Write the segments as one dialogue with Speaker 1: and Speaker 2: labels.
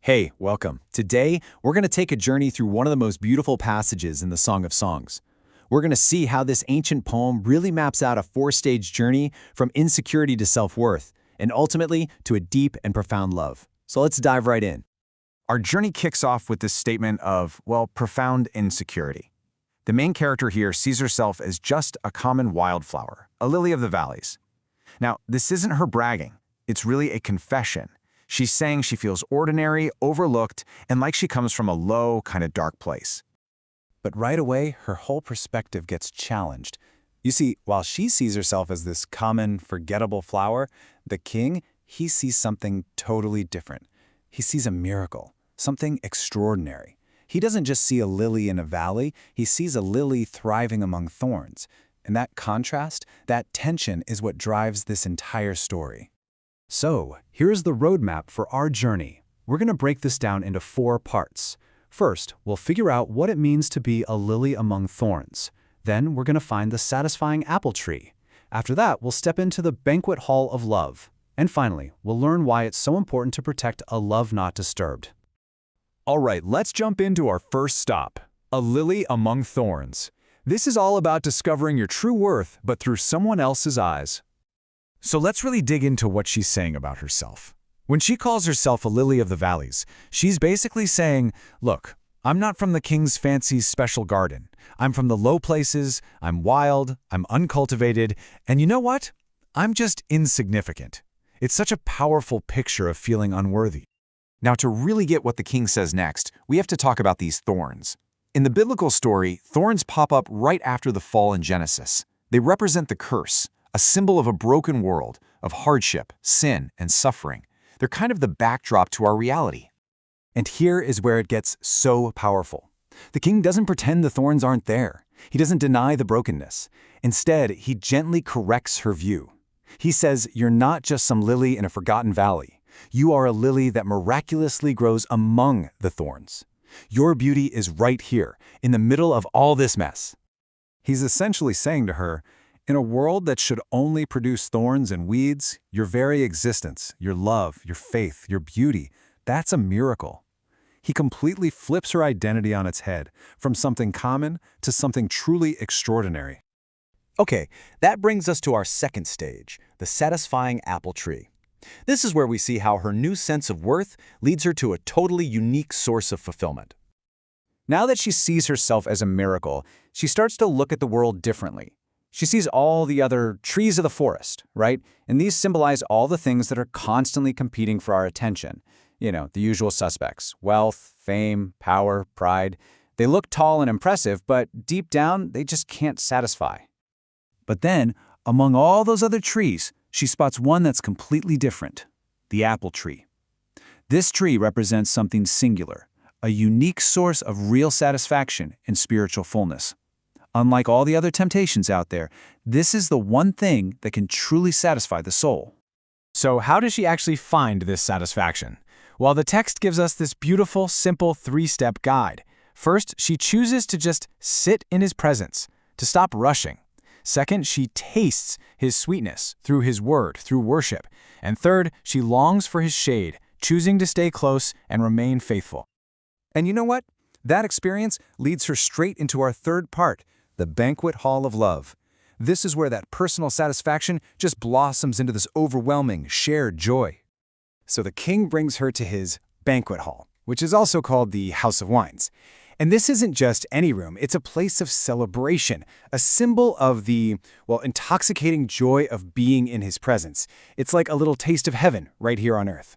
Speaker 1: Hey, welcome. Today, we're going to take a journey through one of the most beautiful passages in the Song of Songs. We're going to see how this ancient poem really maps out a four-stage journey from insecurity to self-worth, and ultimately to a deep and profound love. So let's dive right in.
Speaker 2: Our journey kicks off with this statement of, well, profound insecurity. The main character here sees herself as just a common wildflower, a lily of the valleys. Now, this isn't her bragging. It's really a confession. She's saying she feels ordinary, overlooked, and like she comes from a low, kind of dark place.
Speaker 3: But right away, her whole perspective gets challenged. You see, while she sees herself as this common, forgettable flower, the king, he sees something totally different. He sees a miracle, something extraordinary. He doesn't just see a lily in a valley, he sees a lily thriving among thorns. And that contrast, that tension is what drives this entire story. So, here's the roadmap for our journey. We're going to break this down into 4 parts. First, we'll figure out what it means to be a lily among thorns. Then, we're going to find the satisfying apple tree. After that, we'll step into the banquet hall of love. And finally, we'll learn why it's so important to protect a love not disturbed.
Speaker 4: All right, let's jump into our first stop, a lily among thorns. This is all about discovering your true worth, but through someone else's eyes.
Speaker 1: So let's really dig into what she's saying about herself. When she calls herself a lily of the valleys, she's basically saying, look, I'm not from the king's fancy special garden. I'm from the low places, I'm wild, I'm uncultivated, and you know what? I'm just insignificant. It's such a powerful picture of feeling unworthy.
Speaker 2: Now, to really get what the king says next, we have to talk about these thorns. In the biblical story, thorns pop up right after the fall in Genesis. They represent the curse, a symbol of a broken world, of hardship, sin, and suffering. They're kind of the backdrop to our reality.
Speaker 3: And here is where it gets so powerful. The king doesn't pretend the thorns aren't there. He doesn't deny the brokenness. Instead, he gently corrects her view. He says, you're not just some lily in a forgotten valley. You are a lily that miraculously grows among the thorns. Your beauty is right here, in the middle of all this mess. He's essentially saying to her, in a world that should only produce thorns and weeds, your very existence, your love, your faith, your beauty, that's a miracle. He completely flips her identity on its head, from something common to something truly extraordinary.
Speaker 1: Okay, that brings us to our second stage, the satisfying apple tree. This is where we see how her new sense of worth leads her to a totally unique source of fulfillment. Now that she sees herself as a miracle, she starts to look at the world differently. She sees all the other trees of the forest, right? And these symbolize all the things that are constantly competing for our attention. You know, the usual suspects: wealth, fame, power, pride. They look tall and impressive, but deep down, they just can't satisfy. But then, among all those other trees, she spots one that's completely different: the apple tree. This tree represents something singular, a unique source of real satisfaction and spiritual fullness. Unlike all the other temptations out there, this is the one thing that can truly satisfy the soul. So how does she actually find this satisfaction? Well, the text gives us this beautiful, simple 3-step guide. First, she chooses to just sit in his presence, to stop rushing. Second, she tastes his sweetness through his word, through worship. And third, she longs for his shade, choosing to stay close and remain faithful. And you know what? That experience leads her straight into our third part, the banquet hall of love. This is where that personal satisfaction just blossoms into this overwhelming, shared joy. So the king brings her to his banquet hall, which is also called the House of Wines. And this isn't just any room, it's a place of celebration, a symbol of the, well, intoxicating joy of being in his presence. It's like a little taste of heaven right here on earth.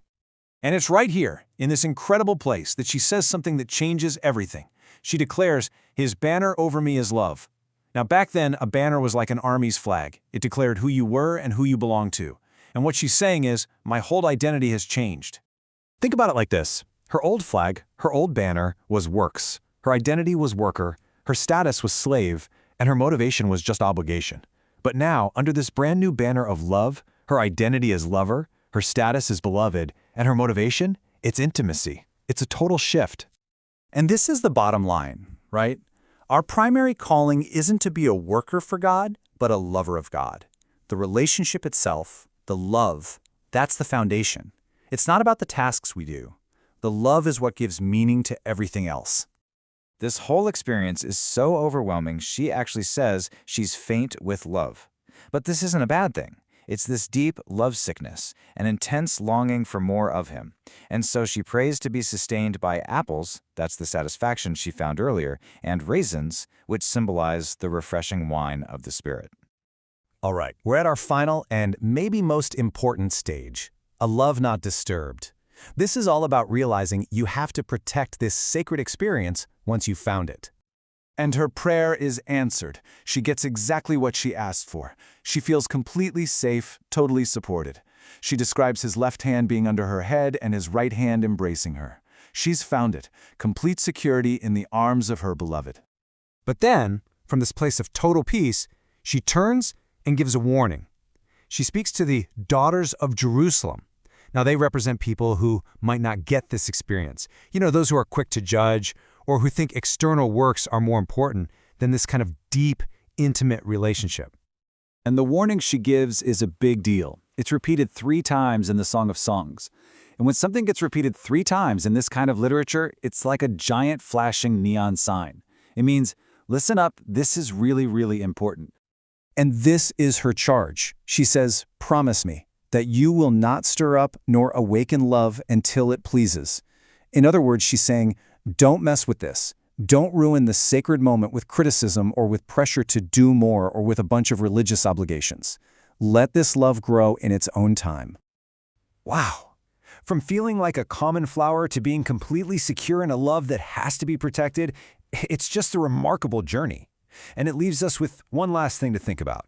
Speaker 1: And it's right here, in this incredible place, that she says something that changes everything. She declares, his banner over me is love. Now back then, a banner was like an army's flag. It declared who you were and who you belonged to. And what she's saying is, my whole identity has changed. Think about it like this. Her old flag, her old banner, was works. Her identity was worker, her status was slave, and her motivation was just obligation. But now, under this brand new banner of love, her identity is lover, her status is beloved, and her motivation, it's intimacy. It's a total shift. And this is the bottom line, right? Our primary calling isn't to be a worker for God, but a lover of God. The relationship itself, the love, that's the foundation. It's not about the tasks we do,
Speaker 3: The love is what gives meaning to everything else. This whole experience is so overwhelming, she actually says she's faint with love. But this isn't a bad thing. It's this deep lovesickness, an intense longing for more of him. And so she prays to be sustained by apples, that's the satisfaction she found earlier, and raisins, which symbolize the refreshing wine of the Spirit.
Speaker 1: All right, we're at our final and maybe most important stage, a love not disturbed. This is all about realizing you have to protect this sacred experience once you've found it.
Speaker 4: And her prayer is answered. She gets exactly what she asked for. She feels completely safe, totally supported. She describes his left hand being under her head and his right hand embracing her. She's found it, complete security in the arms of her beloved.
Speaker 1: But then, from this place of total peace, she turns and gives a warning. She speaks to the daughters of Jerusalem. Now, they represent people who might not get this experience. You know, those who are quick to judge or who think external works are more important than this kind of deep, intimate relationship.
Speaker 3: And the warning she gives is a big deal. It's repeated 3 times in the Song of Songs. And when something gets repeated 3 times in this kind of literature, it's like a giant flashing neon sign. It means, listen up, this is really, really important.
Speaker 1: And this is her charge. She says, "Promise me that you will not stir up nor awaken love until it pleases." In other words, she's saying, don't mess with this. Don't ruin the sacred moment with criticism or with pressure to do more or with a bunch of religious obligations. Let this love grow in its own time.
Speaker 2: Wow. From feeling like a common flower to being completely secure in a love that has to be protected, it's just a remarkable journey. And it leaves us with one last thing to think about.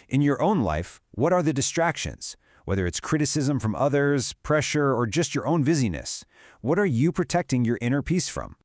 Speaker 2: In your own life, what are the distractions? Whether it's criticism from others, pressure, or just your own busyness, what are you protecting your inner peace from?